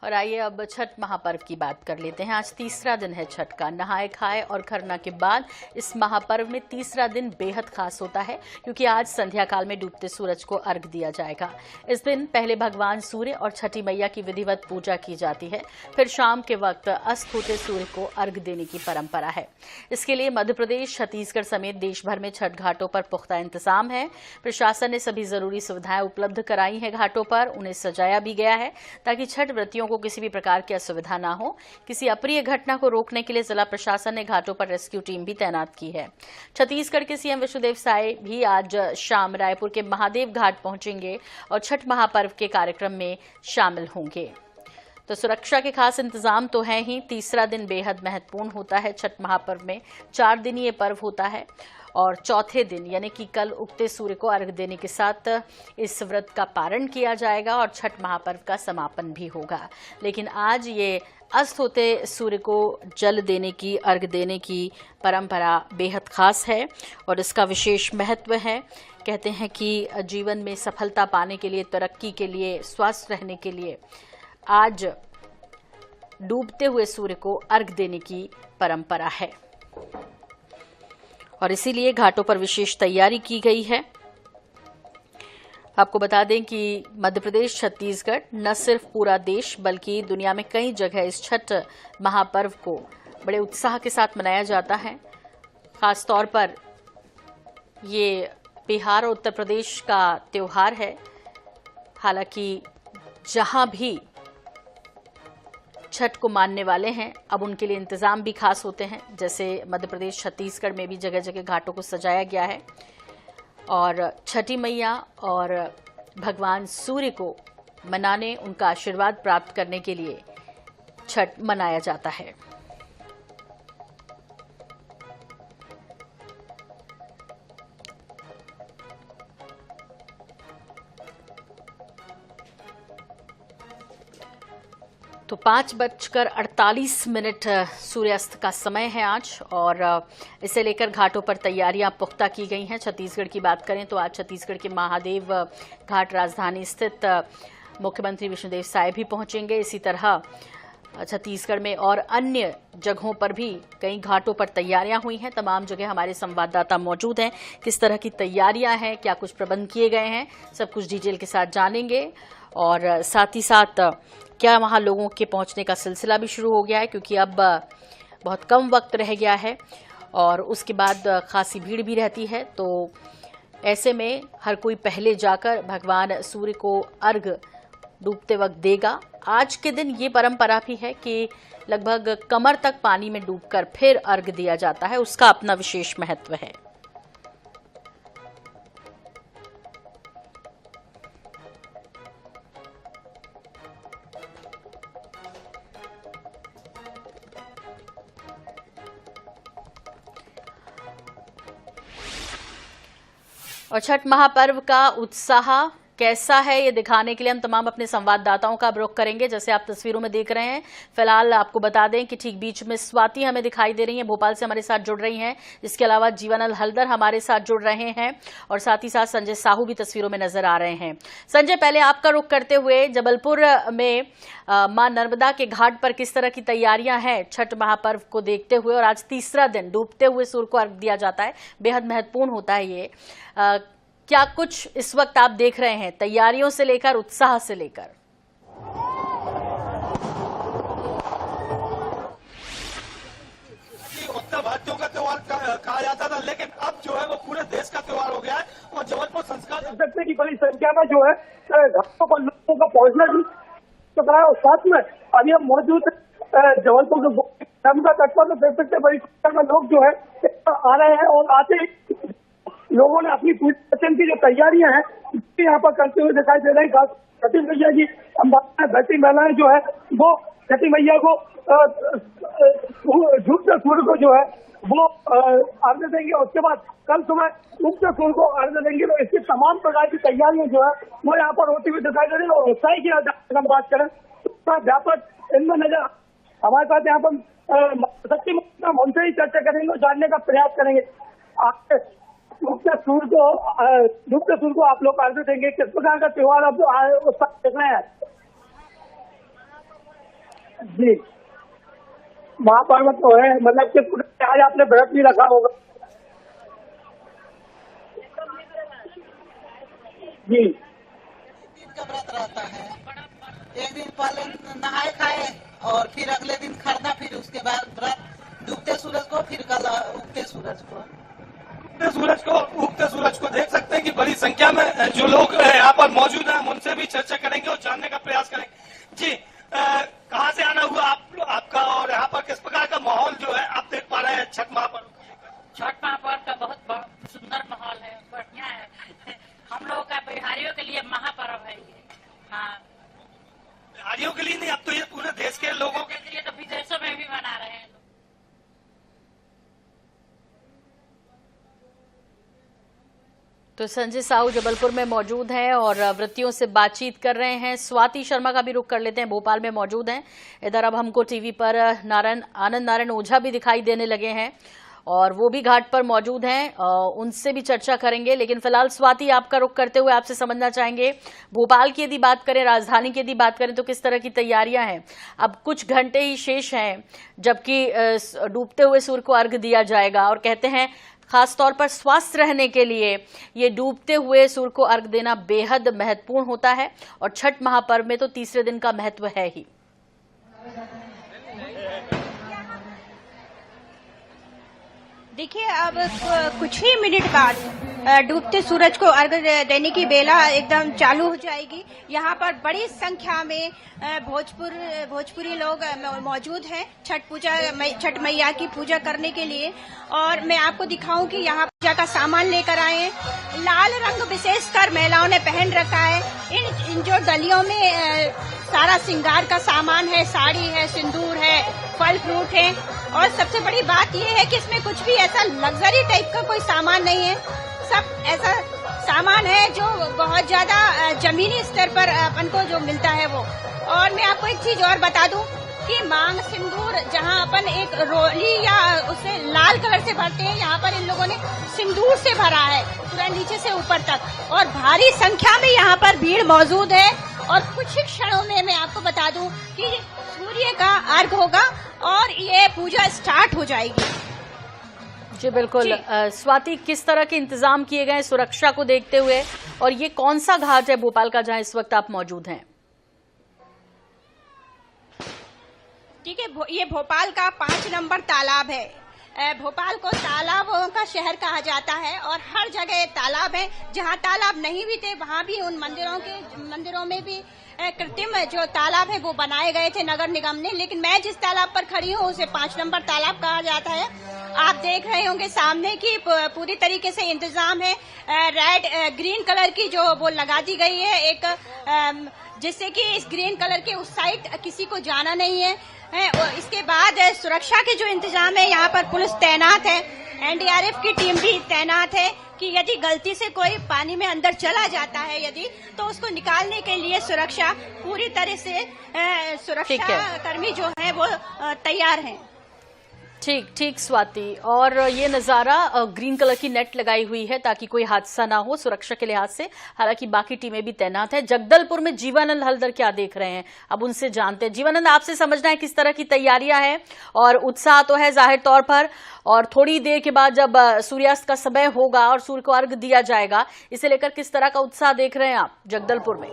और आइए अब छठ महापर्व की बात कर लेते हैं। आज तीसरा दिन है छठ का। नहाए खाए और खरना के बाद इस महापर्व में तीसरा दिन बेहद खास होता है, क्योंकि आज संध्या काल में डूबते सूरज को अर्घ दिया जाएगा। इस दिन पहले भगवान सूर्य और छठी मैया की विधिवत पूजा की जाती है, फिर शाम के वक्त अस्त होते सूर्य को अर्घ देने की परंपरा है। इसके लिए मध्य प्रदेश, छत्तीसगढ़ समेत देश भर में छठ घाटों पर पुख्ता इंतजाम है। प्रशासन ने सभी जरूरी सुविधाएं उपलब्ध कराई हैं। घाटों पर उन्हें सजाया भी गया है ताकि छठ व्रतियों को किसी भी प्रकार की असुविधा ना हो। किसी अप्रिय घटना को रोकने के लिए जिला प्रशासन ने घाटों पर रेस्क्यू टीम भी तैनात की है। छत्तीसगढ़ के सीएम विष्णुदेव साय भी आज शाम रायपुर के महादेव घाट पहुंचेंगे और छठ महापर्व के कार्यक्रम में शामिल होंगे। तो सुरक्षा के खास इंतजाम तो है ही। तीसरा दिन बेहद महत्वपूर्ण होता है। छठ महापर्व में 4 दिन ये पर्व होता है और चौथे दिन यानी कि कल उगते सूर्य को अर्घ देने के साथ इस व्रत का पारण किया जाएगा और छठ महापर्व का समापन भी होगा। लेकिन आज ये अस्त होते सूर्य को जल देने की, अर्घ देने की परंपरा बेहद खास है और इसका विशेष महत्व है। कहते हैं कि जीवन में सफलता पाने के लिए, तरक्की के लिए, स्वस्थ रहने के लिए आज डूबते हुए सूर्य को अर्घ देने की परंपरा है और इसीलिए घाटों पर विशेष तैयारी की गई है। आपको बता दें कि मध्य प्रदेश, छत्तीसगढ़ न सिर्फ पूरा देश बल्कि दुनिया में कई जगह इस छठ महापर्व को बड़े उत्साह के साथ मनाया जाता है। खास तौर पर ये बिहार और उत्तर प्रदेश का त्योहार है। हालांकि जहां भी छठ को मानने वाले हैं, अब उनके लिए इंतजाम भी खास होते हैं। जैसे मध्य प्रदेश, छत्तीसगढ़ में भी जगह जगह घाटों को सजाया गया है और छठी मैया और भगवान सूर्य को मनाने, उनका आशीर्वाद प्राप्त करने के लिए छठ मनाया जाता है। तो 5:48 सूर्यास्त का समय है आज और इसे लेकर घाटों पर तैयारियां पुख्ता की गई हैं। छत्तीसगढ़ की बात करें तो आज छत्तीसगढ़ के महादेव घाट राजधानी स्थित मुख्यमंत्री विष्णुदेव साय भी पहुंचेंगे। इसी तरह छत्तीसगढ़ में और अन्य जगहों पर भी कई घाटों पर तैयारियां हुई हैं। तमाम जगह हमारे संवाददाता मौजूद हैं। किस तरह की तैयारियां हैं, क्या कुछ प्रबंध किए गए हैं, सब कुछ डिटेल के साथ जानेंगे और साथ ही साथ क्या वहाँ लोगों के पहुँचने का सिलसिला भी शुरू हो गया है, क्योंकि अब बहुत कम वक्त रह गया है और उसके बाद खासी भीड़ भी रहती है। तो ऐसे में हर कोई पहले जाकर भगवान सूर्य को अर्घ डूबते वक्त देगा। आज के दिन ये परंपरा भी है कि लगभग कमर तक पानी में डूबकर फिर अर्घ दिया जाता है। उसका अपना विशेष महत्व है। और छठ महापर्व का उत्साह कैसा है ये दिखाने के लिए हम तमाम अपने संवाददाताओं का रुख करेंगे। जैसे आप तस्वीरों में देख रहे हैं, फिलहाल आपको बता दें कि ठीक बीच में स्वाति हमें दिखाई दे रही हैं, भोपाल से हमारे साथ जुड़ रही हैं। इसके अलावा जीवनल हल्दर हमारे साथ जुड़ रहे हैं और साथ ही साथ संजय साहू भी तस्वीरों में नजर आ रहे हैं। संजय, पहले आपका रुख करते हुए जबलपुर में मां नर्मदा के घाट पर किस तरह की तैयारियां हैं छठ महापर्व को देखते हुए, और आज तीसरा दिन डूबते हुए सूर्य को अर्घ दिया जाता है, बेहद महत्वपूर्ण होता है ये। क्या कुछ इस वक्त आप देख रहे हैं तैयारियों से लेकर, उत्साह से लेकर? उत्तर भारतीयों का त्योहार कहा जाता था, लेकिन अब जो है वो पूरे देश का त्योहार हो गया है और जबलपुर संस्कार सकते की बड़ी संख्या में जो है घाटों पर लोगों का पहुंचना भी है। और साथ में अभी हम मौजूद जबलपुर के नर्मदा तट पर, तो देख सकते बड़ी संख्या में लोग जो है आ रहे हैं और आते ही लोगों ने अपनी पूजा अर्चन की जो तैयारियां हैं यहाँ पर करते हुए दिखाई दे रही हैं। छठी मैया की धरती महिलाएं जो है वो छठी मैया को डूबते सूर्य को जो है वो अर्घ देंगे। उसके बाद कल सुबह उगते सूर्य को अर्घ देंगे। तो इसकी तमाम प्रकार की तैयारियां जो है वो यहाँ पर होती हुई दिखाई दे रही है। और उत्साह की अगर हम बात करें तो व्यापक इनमें नजर हमारे साथ यहाँ पर शक्ति उनसे ही चर्चा करेंगे और जानने का प्रयास करेंगे। डूबते सूर्य को आप लोग अर्घ देंगे, किस प्रकार का त्योहार अब देख रहे हैं? जी, महापर्व तो है, मतलब कि पूरे आज आपने व्रत भी रखा होगा। जी, का व्रत रहता है। एक दिन पहले नहाए खाए और फिर अगले दिन खरना, फिर उसके बाद व्रत डूबते सूरज को, फिर कल उगते सूरज को। उगते सूरज को देख सकते हैं कि बड़ी संख्या में जो लोग यहाँ पर मौजूद हैं, हम उनसे भी चर्चा करेंगे और जानने का प्रयास करेंगे। जी, कहाँ से आना हुआ आपका, और यहाँ पर किस प्रकार का माहौल जो है आप देख पा रहे हैं छठ महापर्व? छठ महापर्व का बहुत सुंदर माहौल है, बढ़िया है। हम लोगों का बिहारियों के लिए महापर्व है ये। हाँ, बिहारियों के लिए नहीं, अब तो ये पूरे देश के लोगों के लिए तो विदेशों में भी मना रहे हैं। तो संजय साहू जबलपुर में मौजूद हैं और व्रतियों से बातचीत कर रहे हैं। स्वाति शर्मा का भी रुख कर लेते हैं, भोपाल में मौजूद हैं। इधर अब हमको टीवी पर आनंद नारायण ओझा भी दिखाई देने लगे हैं और वो भी घाट पर मौजूद हैं, उनसे भी चर्चा करेंगे। लेकिन फिलहाल स्वाति, आपका रुख करते हुए आपसे समझना चाहेंगे, भोपाल की यदि बात करें, राजधानी की यदि बात करें, तो किस तरह की तैयारियां हैं? अब कुछ घंटे ही शेष हैं जबकि डूबते हुए सूर्य को अर्घ दिया जाएगा और कहते हैं खास तौर पर स्वस्थ रहने के लिए ये डूबते हुए सूर्य को अर्घ देना बेहद महत्वपूर्ण होता है और छठ महापर्व में तो तीसरे दिन का महत्व है ही। देखिए, अब कुछ ही मिनट बाद डूबते सूरज को अर्घ देने की बेला एकदम चालू हो जाएगी। यहाँ पर बड़ी संख्या में भोजपुरी लोग मौजूद हैं छठ मैया की पूजा करने के लिए। और मैं आपको दिखाऊं कि यहाँ पूजा का सामान लेकर आए हैं। लाल रंग विशेषकर महिलाओं ने पहन रखा है। इन जो डलियों में सारा श्रृंगार का सामान है, साड़ी है, सिंदूर है, फल फ्रूट है। और सबसे बड़ी बात यह है कि इसमें कुछ भी ऐसा लग्जरी टाइप का कोई सामान नहीं है। सब ऐसा सामान है जो बहुत ज्यादा जमीनी स्तर पर अपन को जो मिलता है वो। और मैं आपको एक चीज और बता दूं कि मांग सिंदूर जहां अपन एक रोली या उसे लाल कलर से भरते हैं, यहाँ पर इन लोगों ने सिंदूर से भरा है पूरा नीचे से ऊपर तक। और भारी संख्या में यहाँ पर भीड़ मौजूद है। और कुछ ही क्षणों में मैं आपको बता दूं कि सूर्य का अर्घ होगा और ये पूजा स्टार्ट हो जाएगी। जी बिल्कुल। स्वाति, किस तरह के इंतजाम किए गए सुरक्षा को देखते हुए, और ये कौन सा घाट है भोपाल का जहां इस वक्त आप मौजूद हैं? ठीक है, ये भोपाल का 5 नंबर तालाब है। भोपाल को तालाबों का शहर कहा जाता है और हर जगह तालाब है। जहाँ तालाब नहीं भी थे वहाँ भी उन मंदिरों में भी कृत्रिम जो तालाब है वो बनाए गए थे नगर निगम ने। लेकिन मैं जिस तालाब पर खड़ी हूँ उसे 5 नंबर तालाब कहा जाता है। आप देख रहे होंगे सामने की पूरी तरीके से इंतजाम है। रेड ग्रीन कलर की जो वो लगा दी गई है एक, जिससे कि इस ग्रीन कलर के उस साइड किसी को जाना नहीं है। इसके बाद सुरक्षा के जो इंतजाम है, यहाँ पर पुलिस तैनात है, एनडीआरएफ की टीम भी तैनात है कि यदि गलती से कोई पानी में अंदर चला जाता है यदि, तो उसको निकालने के लिए सुरक्षा पूरी तरह से सुरक्षा कर्मी जो है वो तैयार हैं। ठीक स्वाति। और ये नजारा ग्रीन कलर की नेट लगाई हुई है ताकि कोई हादसा ना हो सुरक्षा के लिहाज से। हालांकि बाकी टीमें भी तैनात हैं। जगदलपुर में जीवानंद हलदर क्या देख रहे हैं, अब उनसे जानते हैं। जीवानंद, आपसे समझना है किस तरह की तैयारियां हैं, और उत्साह तो है जाहिर तौर पर, और थोड़ी देर के बाद जब सूर्यास्त का समय होगा और सूर्य को अर्घ दिया जाएगा, इसे लेकर किस तरह का उत्साह देख रहे हैं आप जगदलपुर में?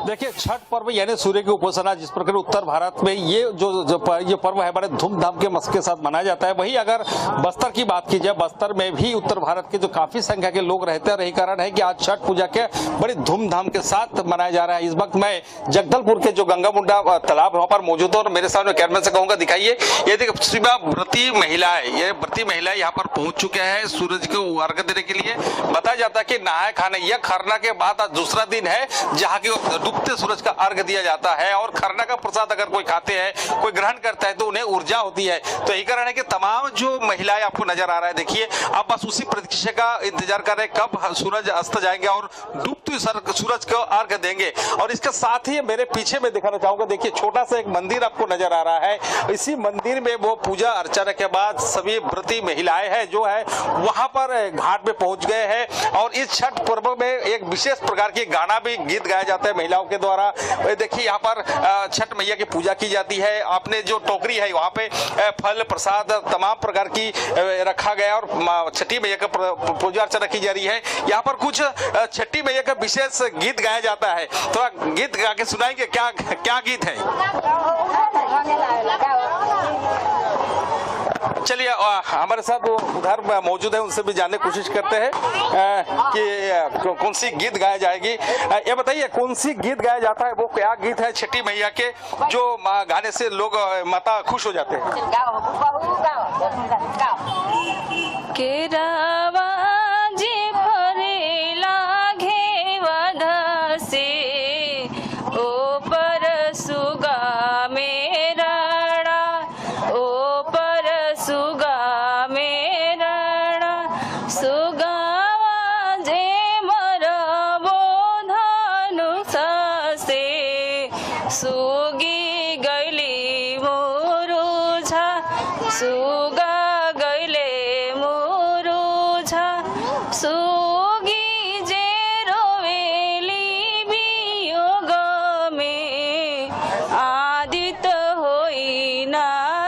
देखिए, छठ पर्व यानी सूर्य की उपासना, जिस प्रकार उत्तर भारत में ये जो पर्व है बड़े धूमधाम के मस्के साथ मनाया जाता है। वहीं अगर बस्तर की बात की जाए, बस्तर में भी उत्तर भारत के जो काफी संख्या के लोग रहते हैं, यही कारण है कि आज छठ पूजा के बड़ी धूमधाम के साथ मनाया जा रहा है। इस वक्त मैं जगदलपुर के जो गंगा मुंडा तालाब वहां पर मौजूद हूँ और मेरे सामने कैमरे से कहूंगा दिखाइए, ये देखिए व्रती महिलाएं यहाँ पर पहुंच चुके हैं सूरज को अर्घ देने के लिए। बताया जाता है कि नहाए खाने या खरना के बाद आज दूसरा दिन है जहाँ की डूबते सूरज का अर्घ दिया जाता है। और खरना का प्रसाद अगर कोई खाते हैं, कोई ग्रहण करता है तो उन्हें ऊर्जा होती है। तो यही कारण है कि तमाम जो महिलाएं आपको नजर आ रहा है, देखिए आप बस उसी प्रतीक्षा का इंतजार कर रहे हैं कब सूरज अस्त जाएंगे और डूबते सूरज को अर्घ देंगे। और इसके साथ ही मेरे पीछे में दिखाना चाहूंगा, देखिए छोटा सा एक मंदिर आपको नजर आ रहा है। इसी मंदिर में वो पूजा अर्चना के बाद सभी व्रती महिलाएं हैं जो है वहां पर घाट में पहुंच गए हैं। और इस छठ पर्व में एक विशेष प्रकार की गाना भी गीत गाया जाता है महिलाओं महिलाओं के द्वारा देखिए यहाँ पर छठ मैया की पूजा की जाती है। आपने जो टोकरी है वहाँ पे फल प्रसाद तमाम प्रकार की रखा गया और छठी मैया का पूजा अर्चना की जा रही है। यहाँ पर कुछ छठी मैया का विशेष गीत गाया जाता है, थोड़ा गीत गा के सुनाएंगे, क्या क्या गीत है? चलिए हमारे साथ वो उधर मौजूद है, उनसे भी जानने की कोशिश करते हैं कि कौन सी गीत गाया जाएगी। ये बताइए कौन सी गीत गाया जाता है, वो क्या गीत है छठी मैया के जो गाने से लोग माता खुश हो जाते हैं? केरावा जे फरेला घेवध से ओ पर सुगा मेरणा, ओ पर सुगा मेरणा, सुगावा जे मरबो धनुष से सुगी गैली मोरुझा, सुगा सुगी जे रोवेली वियोग में आदित होई ना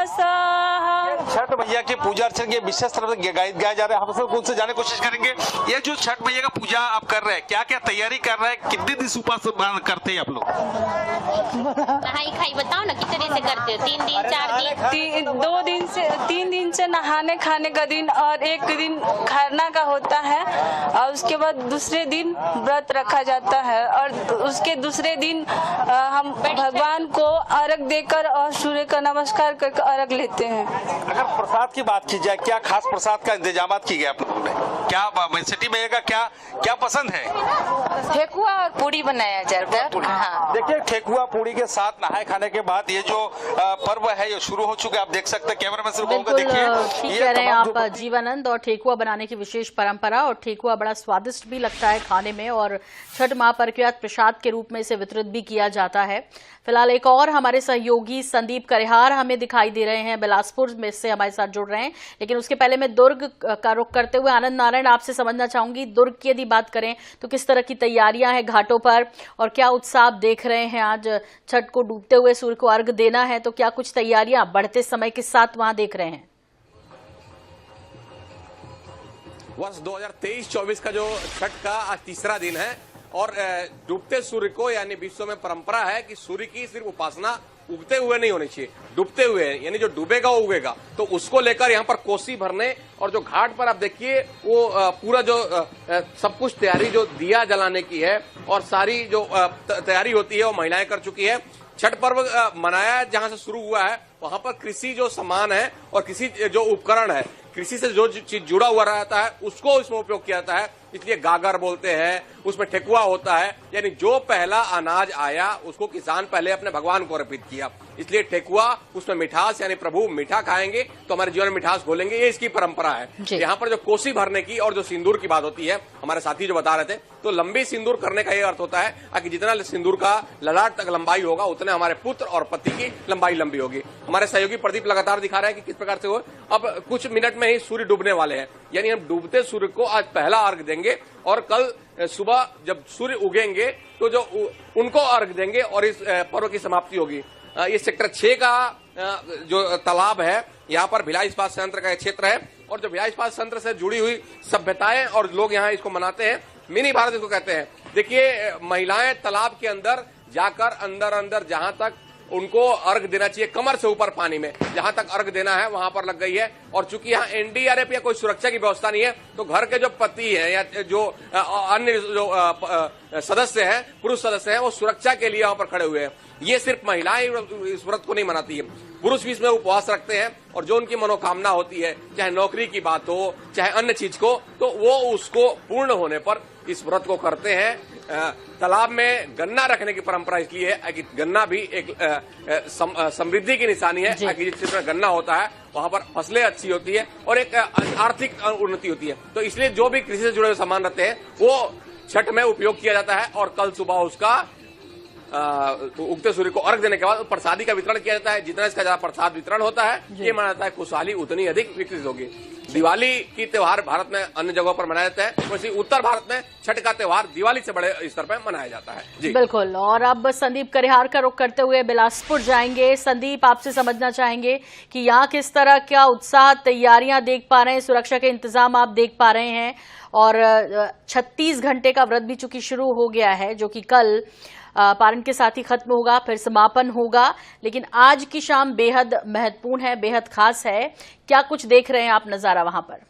सहा। छठ मैया की पूजा अर्चना के विशेष तरह से गाया जा रहा है। हम सब उनसे जानने की कोशिश करेंगे, ये जो छठ मैया का पूजा आप कर रहे हैं, क्या क्या तैयारी कर रहे हैं, कितने दिन उपास करते हैं आप लोग? नहाई खाई बताओ ना कितने से करते हो? 3 दिन 4 दिन? 2 दिन से 3 दिन से नहाने खाने का दिन और 1 दिन खरना का होता है और उसके बाद दूसरे दिन व्रत रखा जाता है और उसके दूसरे दिन हम भगवान को अर्घ देकर और सूर्य का नमस्कार करके अर्घ लेते हैं। अगर प्रसाद की बात की जाए, क्या खास प्रसाद का इंतजाम किए गए आप लोगों ने? क्या छठी मैया का क्या क्या पसंद है? ठेकुआ और पूरी बनाया जाता है। हाँ। देखिए ठेकुआ पूरी के साथ नहाए खाने के बाद ये जो पर्व है ये शुरू हो चुका है। आप देख सकते हैं, कैमरामैन से कहूंगा देखिए, ठीक कह रहे हैं आप जीवानंद। और ठेकुआ बनाने की विशेष परंपरा, और ठेकुआ बड़ा स्वादिष्ट भी लगता है खाने में और छठ महापर्व के बाद प्रसाद के रूप में इसे वितरित भी किया जाता है। फिलहाल एक और हमारे सहयोगी संदीप करिहार हमें दिखाई दे रहे हैं, बिलासपुर में से हमारे साथ जुड़ रहे हैं। लेकिन उसके पहले मैं दुर्ग का रुख करते हुए आनंद नारायण आपसे समझना चाहूंगी, दुर्ग की यदि बात करें तो किस तरह की तैयारियां हैं घाटों पर और क्या उत्साह देख रहे हैं? आज छठ को डूबते हुए सूर्य को अर्घ देना है, तो क्या कुछ तैयारियां बढ़ते समय के साथ वहां देख रहे हैं? वर्ष 2023-24 का जो छठ का आज तीसरा दिन है और डूबते सूर्य को यानी विश्व में परंपरा है कि सूर्य की सिर्फ उपासना उगते हुए नहीं होनी चाहिए, डूबते हुए, यानी जो डूबेगा वो उगेगा। तो उसको लेकर यहाँ पर कोसी भरने और जो घाट पर आप देखिए वो पूरा जो सब कुछ तैयारी जो दिया जलाने की है और सारी जो तैयारी होती है वो महिलाएं कर चुकी है। छठ पर्व मनाया जहां से शुरू हुआ है वहां पर कृषि जो सामान है और कृषि जो उपकरण है, कृषि से जो चीज जुड़ा हुआ रहता है उसको इसमें उपयोग किया जाता है, इसलिए गागर बोलते हैं। उसमें ठेकुआ होता है, यानी जो पहला अनाज आया उसको किसान पहले अपने भगवान को अर्पित किया, इसलिए ठेकुआ, उसमें मिठास, यानी प्रभु मीठा खाएंगे तो हमारे जीवन में मिठास घोलेंगे, ये इसकी परंपरा है। यहाँ पर जो कोसी भरने की और जो सिंदूर की बात होती है, हमारे साथी जो बता रहे थे, तो लंबी सिंदूर करने का ये अर्थ होता है कि जितना सिंदूर का ललाट तक लंबाई होगा उतने हमारे पुत्र और पति की लंबाई लंबी होगी। हमारे सहयोगी प्रदीप लगातार दिखा रहे हैं कि किस प्रकार से हो। अब कुछ मिनट में ही सूर्य डूबने वाले हैं, यानी हम डूबते सूर्य को आज पहला अर्घ देंगे और कल सुबह जब सूर्य उगेंगे तो जो उनको अर्घ देंगे और इस पर्व की समाप्ति होगी। ये सेक्टर 6 का जो तालाब है, यहाँ पर भिलाई इस्पात संयंत्र का क्षेत्र है और जो भिलाई इस्पात संयंत्र से जुड़ी हुई सभ्यताएं और लोग यहाँ इसको मनाते हैं, मिनी भारत इसको कहते हैं। देखिए महिलाएं तालाब के अंदर जाकर अंदर जहां तक उनको अर्घ देना चाहिए, कमर से ऊपर पानी में जहां तक अर्घ देना है वहां पर लग गई है। और चूंकि यहाँ एनडीआरएफ या कोई सुरक्षा की व्यवस्था नहीं है तो घर के जो पति है या जो अन्य जो सदस्य हैं, पुरुष सदस्य हैं, वो सुरक्षा के लिए वहां पर खड़े हुए हैं। ये सिर्फ महिलाएं इस व्रत को नहीं मनाती है, पुरुष भी इसमें उपवास रखते हैं और जो उनकी मनोकामना होती है, चाहे नौकरी की बात हो चाहे अन्य चीज को, तो वो उसको पूर्ण होने पर इस व्रत को करते हैं। तालाब में गन्ना रखने की परंपरा इसलिए है कि गन्ना भी एक समृद्धि की निशानी है, कि जिस क्षेत्र में गन्ना होता है वहां पर फसलें अच्छी होती है और एक आर्थिक उन्नति होती है। तो इसलिए जो भी कृषि से जुड़े हुए सामान रहते हैं वो छठ में उपयोग किया जाता है और कल सुबह उसका उगते सूर्य को अर्घ देने के बाद प्रसादी का वितरण किया जाता है। जितना इसका ज्यादा प्रसाद वितरण होता है, ये माना जाता है खुशहाली उतनी अधिक विकसित होगी। दिवाली की त्योहार भारत में अन्य जगहों पर मनाया जाता है, वैसे उत्तर भारत में छठ का त्योहार दिवाली से बड़े स्तर पर मनाया जाता है। जी बिल्कुल। और अब संदीप करिहार का रुख करते हुए बिलासपुर जाएंगे। संदीप, आपसे समझना चाहेंगे कि यहाँ किस तरह का उत्साह, तैयारियां देख पा रहे हैं, सुरक्षा के इंतजाम आप देख पा रहे हैं, और 36 घंटे का व्रत भी चूंकि शुरू हो गया है, जो कि कल पारण के साथ ही खत्म होगा, फिर समापन होगा, लेकिन आज की शाम बेहद महत्वपूर्ण है, बेहद खास है। क्या कुछ देख रहे हैं आप नजारा वहां पर?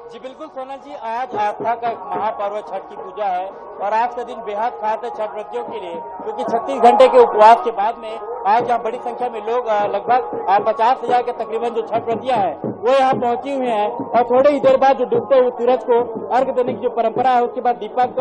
जी बिल्कुल सोनल जी, आज आस्था का एक महापर्व छठ की पूजा है और आज का दिन बेहद खास है छठ व्रतियों के लिए, क्योंकि 36 घंटे के उपवास के बाद में आज यहाँ बड़ी संख्या में लोग लगभग 50,000 के तकरीबन जो छठ व्रतियां हैं वो यहाँ पहुंची हुई हैं। और थोड़ी ही देर बाद जो डूबते हुए सूरज को अर्घ देने की जो परंपरा है, उसके बाद दीपक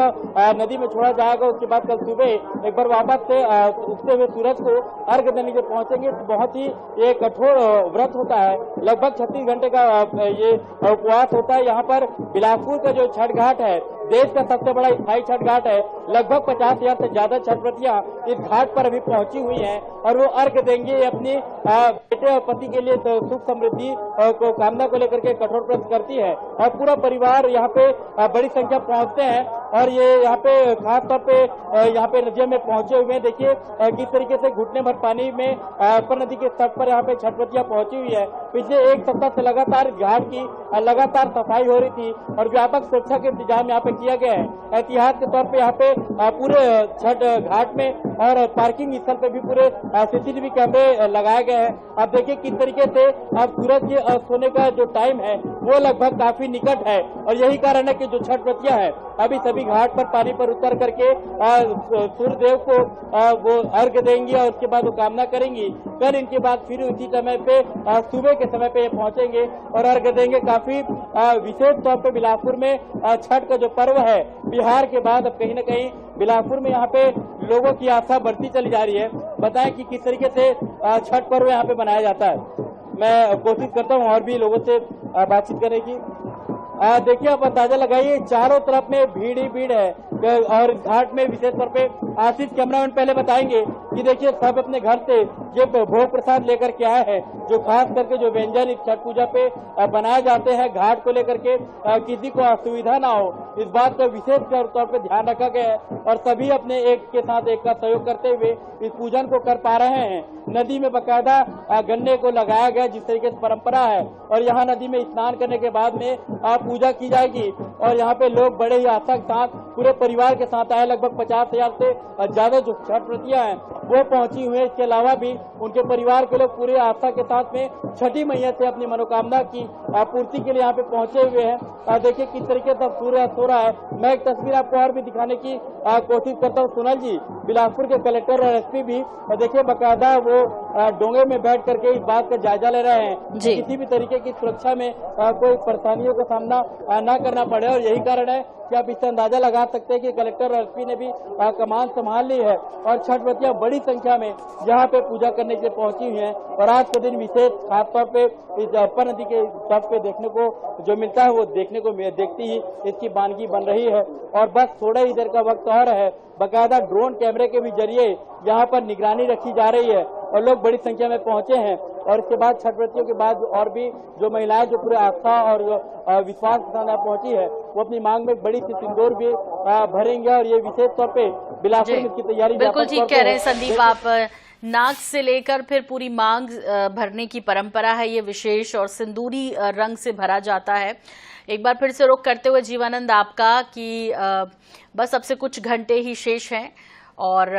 नदी में छोड़ा जाएगा। उसके बाद कल सुबह एक बार वापस से उगते हुए सूरज को अर्घ देने के पहुंचेंगे। बहुत ही एक कठोर व्रत होता है, लगभग 36 घंटे का ये उपवास होता है। यहाँ पर बिलासपुर का जो छठ घाट है, देश का सबसे बड़ा स्थायी छठ घाट है। लगभग 50,000 से ज्यादा छठ व्रतियां इस घाट पर अभी पहुंची हुई हैं और वो अर्घ देंगे अपनी बेटे और पति के लिए तो सुख समृद्धि को कामना को लेकर के कठोर व्रत करती है और पूरा परिवार यहाँ पे बड़ी संख्या पहुंचते हैं। और ये यहाँ पे खास तौर पे यहाँ पे नदियों में पहुंचे हुए हैं। देखिए किस तरीके से घुटने भर पानी में अपर नदी के तट पर यहाँ पे छठ व्रतियां पहुंची हुई है। पिछले एक सप्ताह से लगातार इस घाट की लगातार सफाई हो रही थी और व्यापक सुरक्षा के इंतजाम यहाँ पे किया गया है। एहतियात के तौर पे यहाँ पे पूरे छठ घाट में और पार्किंग स्थल पे भी पूरे CCTV कैमरे लगाए गए हैं। अब देखिए किस तरीके से अब सूरज के सोने का जो टाइम है वो लगभग काफी निकट है और यही कारण है कि जो छठ व्रतियां है अभी सभी घाट पर पानी पर उतर करके सूर्य देव को वो अर्घ देंगी और उसके बाद वो कामना करेंगी। कल इनके बाद फिर उसी समय पे सुबह के समय पे ये पहुंचेंगे और अर्घ देंगे। काफी विशेष तौर पे बिलासपुर में छठ का जो पर्व है, बिहार के बाद अब कहीं न कहीं बिलासपुर में यहाँ पे लोगों की आस्था बढ़ती चली जा रही है। बताएं कि किस तरीके से छठ पर्व यहाँ पे मनाया जाता है। मैं कोशिश करता हूँ और भी लोगों से बातचीत करने की। देखिए आप अंदाजा लगाइए, चारों तरफ में भीड़ ही भीड़ है और घाट में विशेष तौर पे आशीष कैमरामैन पहले बताएंगे कि देखिए सब अपने घर से ये भोग प्रसाद लेकर के आए हैं, जो खास करके जो व्यंजन इस छठ पूजा पे बनाए जाते हैं घाट को लेकर के किसी को असुविधा ना हो, इस बात का विशेष तौर पे ध्यान रखा गया है और सभी अपने एक के साथ एक का सहयोग करते हुए इस पूजन को कर पा रहे हैं। नदी में बकायदा गन्ने को लगाया गया जिस तरीके से परंपरा है और यहाँ नदी में स्नान करने के बाद में पूजा की जाएगी और यहाँ पे लोग बड़े ही आस्था के साथ पूरे परिवार के साथ आए। लगभग 50,000 से ज्यादा जो छठ व्रतियां हैं वो पहुंची हुई है। इसके अलावा भी उनके परिवार के लोग पूरे आस्था के साथ में छठी मैया से अपनी मनोकामना की पूर्ति के लिए यहाँ पे पहुंचे हुए हैं। देखिए किस तरीके से सूर्य सो रहा है। मैं एक तस्वीर आपको और भी दिखाने की कोशिश करता हूँ। सोनल जी, बिलासपुर के कलेक्टर और SP भी देखिए बकायदा वो डोंगे में बैठ करके इस बात का जायजा ले रहे हैं कि किसी भी तरीके की सुरक्षा में कोई परेशानियों का सामना न करना पड़े और यही कारण है कि आप इससे अंदाजा लगा सकते हैं कि कलेक्टर और SP ने भी कमान संभाल ली है और छठ व्रतियां बड़ी संख्या में यहाँ पे पूजा करने के लिए पहुंची हुई हैं। और आज के दिन विशेष खासतौर पे इस अपर नदी के तट पे देखने को जो मिलता है वो देखती ही इसकी वानगी बन रही है। और बस थोड़ा ही देर का वक्त और है, बकायदा ड्रोन कैमरे के भी जरिए यहाँ पर निगरानी रखी जा रही है और लोग बड़ी संख्या में पहुंचे हैं। और इसके बाद छठ व्रतियों के बाद और भी जो महिलाएं जो पूरे आस्था और विश्वास के साथ पहुंची है वो अपनी मांग में बड़ी सी सिंदूर भी भरेंगे और ये विशेष तौर पे बिलासपुर में इसकी तैयारी बिल्कुल ठीक कह रहे हैं संदीप आप। नाक से लेकर फिर पूरी मांग भरने की परंपरा है ये विशेष और सिंदूरी रंग से भरा जाता है। एक बार फिर से रुख करते हुए जीवानंद आपका कि बस अब से कुछ घंटे ही शेष हैं और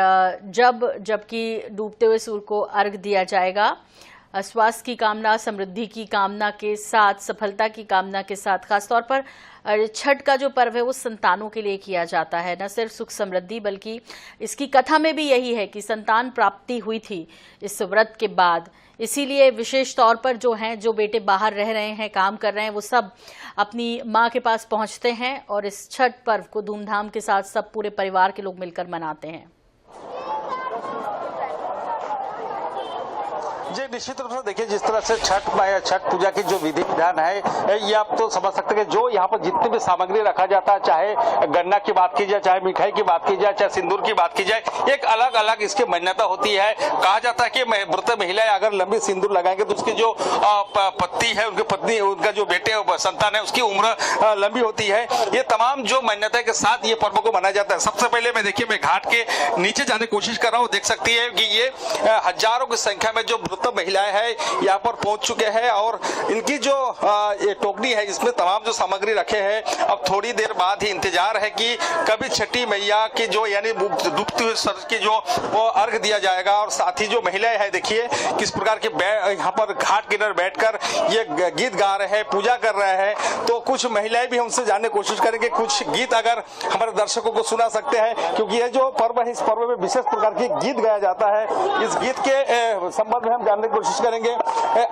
जबकि डूबते हुए सूर्य को अर्घ दिया जाएगा, स्वास्थ्य की कामना, समृद्धि की कामना के साथ, सफलता की कामना के साथ, खासतौर पर छठ का जो पर्व है वो संतानों के लिए किया जाता है। न सिर्फ सुख समृद्धि बल्कि इसकी कथा में भी यही है कि संतान प्राप्ति हुई थी इस व्रत के बाद। इसीलिए विशेष तौर पर जो बेटे बाहर रह रहे हैं, काम कर रहे हैं, वो सब अपनी माँ के पास पहुंचते हैं और इस छठ पर्व को धूमधाम के साथ सब पूरे परिवार के लोग मिलकर मनाते हैं। जी निश्चित रूप से देखिए, जिस तरह से छठ पूजा की जो विधि विधान है ये आप तो समझ सकते हैं। जो यहाँ पर जितनी भी सामग्री रखा जाता है, चाहे गन्ना की बात की जाए, चाहे मिठाई की बात की जाए, चाहे सिंदूर की बात की जाए, एक अलग अलग इसकी मान्यता होती है। कहा जाता है कि व्रत महिलाएं अगर लंबी सिंदूर लगाएंगे तो उसकी जो पति है, उनकी पत्नी, उनका जो बेटे संतान है, उसकी उम्र लंबी होती है। ये तमाम जो मान्यता के साथ ये पर्व को मनाया जाता है। सबसे पहले मैं देखिए, मैं घाट के नीचे जाने की कोशिश कर रहा हूँ। देख सकती है कि ये हजारों की संख्या में जो वृद्ध महिलाएं हैं यहाँ पर पहुंच चुके हैं और इनकी जो ये टोकरी है इसमें तमाम जो सामग्री रखे हैं। अब थोड़ी देर बाद ही इंतजार है कि कभी छठी मैया की जो यानी डूबती हुई सूरज की जो वो अर्घ दिया जाएगा। और साथ ही जो महिलाएं हैं, देखिए किस प्रकार के यहाँ पर घाट किनारे बैठकर ये गीत गा रहे हैं, पूजा कर रहे हैं। तो कुछ महिलाएं भी हमसे जानने की कोशिश करेंगे, कुछ गीत अगर हमारे दर्शकों को सुना सकते हैं, क्योंकि ये जो पर्व है, इस पर्व में विशेष प्रकार के गीत गाया जाता है। इस गीत के संबंध में हम जानने की कोशिश करेंगे।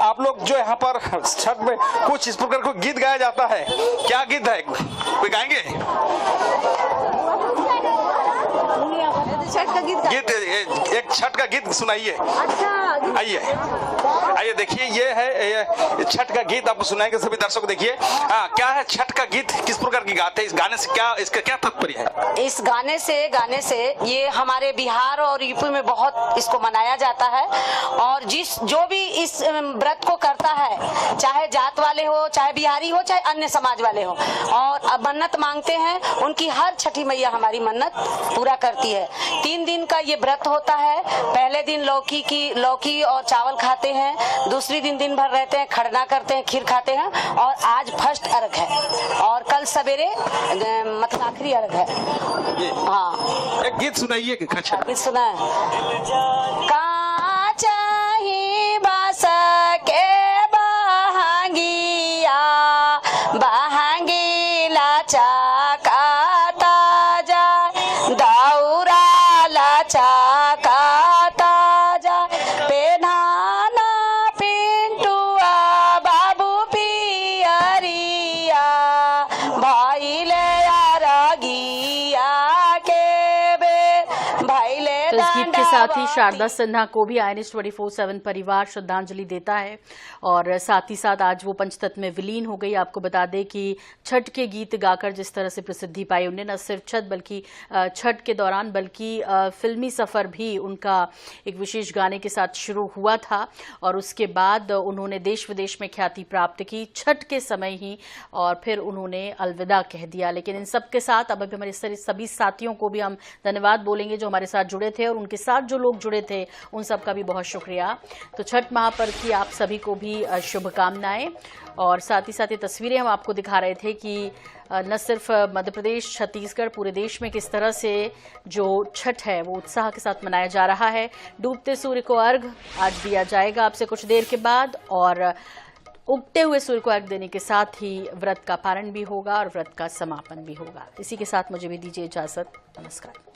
आप लोग जो यहाँ पर छठ में कुछ इस प्रकार को गीत गाया जाता है, क्या गीत है, कोई गाएंगे? छठ का गीत एक छठ का गीत सुनाइए। आइए देखिए, ये है छठ का गीत, आपको सुनाएंगे सभी दर्शक। देखिए क्या है छठ का गीत, किस प्रकार की गाते हैं, इस गाने से क्या, इसका क्या तात्पर्य है? इस गाने से ये हमारे बिहार और यूपी में बहुत इसको मनाया जाता है। और जो भी इस व्रत को करता है, चाहे जात वाले हो, चाहे बिहारी हो, चाहे अन्य समाज वाले हो, और मन्नत मांगते हैं, उनकी हर छठी मैया हमारी मन्नत पूरा करती है। 3 दिन का ये व्रत होता है। पहले दिन लौकी और चावल खाते हैं, दूसरी दिन भर रहते हैं, खरना करते हैं, खीर खाते हैं, और आज फर्स्ट अर्घ है और कल सवेरे मतलब आखिरी अर्घ है। हाँ, एक गीत सुनाइए। गीत सुना है। चाही बास के बहांगिया लाचा काता जा, दाऊरा लाचा काता जा, पेनाना पिंटुआ बाबू पियरिया भाई ले रागिया के बे भाई ले। तो इस गीत के साथ ही शारदा सिन्हा को भी INS 24/7 परिवार श्रद्धांजलि देता है और साथ ही साथ आज वो पंचतत्व में विलीन हो गई। आपको बता दें कि छठ के गीत गाकर जिस तरह से प्रसिद्धि पाई उन्हें, न सिर्फ छठ के दौरान बल्कि फिल्मी सफर भी उनका एक विशेष गाने के साथ शुरू हुआ था और उसके बाद उन्होंने देश विदेश में ख्याति प्राप्त की छठ के समय ही, और फिर उन्होंने अलविदा कह दिया। लेकिन इन सब के साथ अब हमारे सभी साथियों को भी हम धन्यवाद बोलेंगे जो हमारे साथ जुड़े थे और उनके साथ जो लोग जुड़े थे उन सब का भी बहुत शुक्रिया। तो छठ महापर्व की आप सभी को भी शुभकामनाएं। और साथ ही साथ ये तस्वीरें हम आपको दिखा रहे थे कि न सिर्फ मध्य प्रदेश, छत्तीसगढ़, पूरे देश में किस तरह से जो छठ है वो उत्साह के साथ मनाया जा रहा है। डूबते सूर्य को अर्घ आज दिया जाएगा आपसे कुछ देर के बाद, और उगते हुए सूर्य को अर्घ देने के साथ ही व्रत का पारण भी होगा और व्रत का समापन भी होगा। इसी के साथ मुझे भी दीजिए इजाजत। नमस्कार।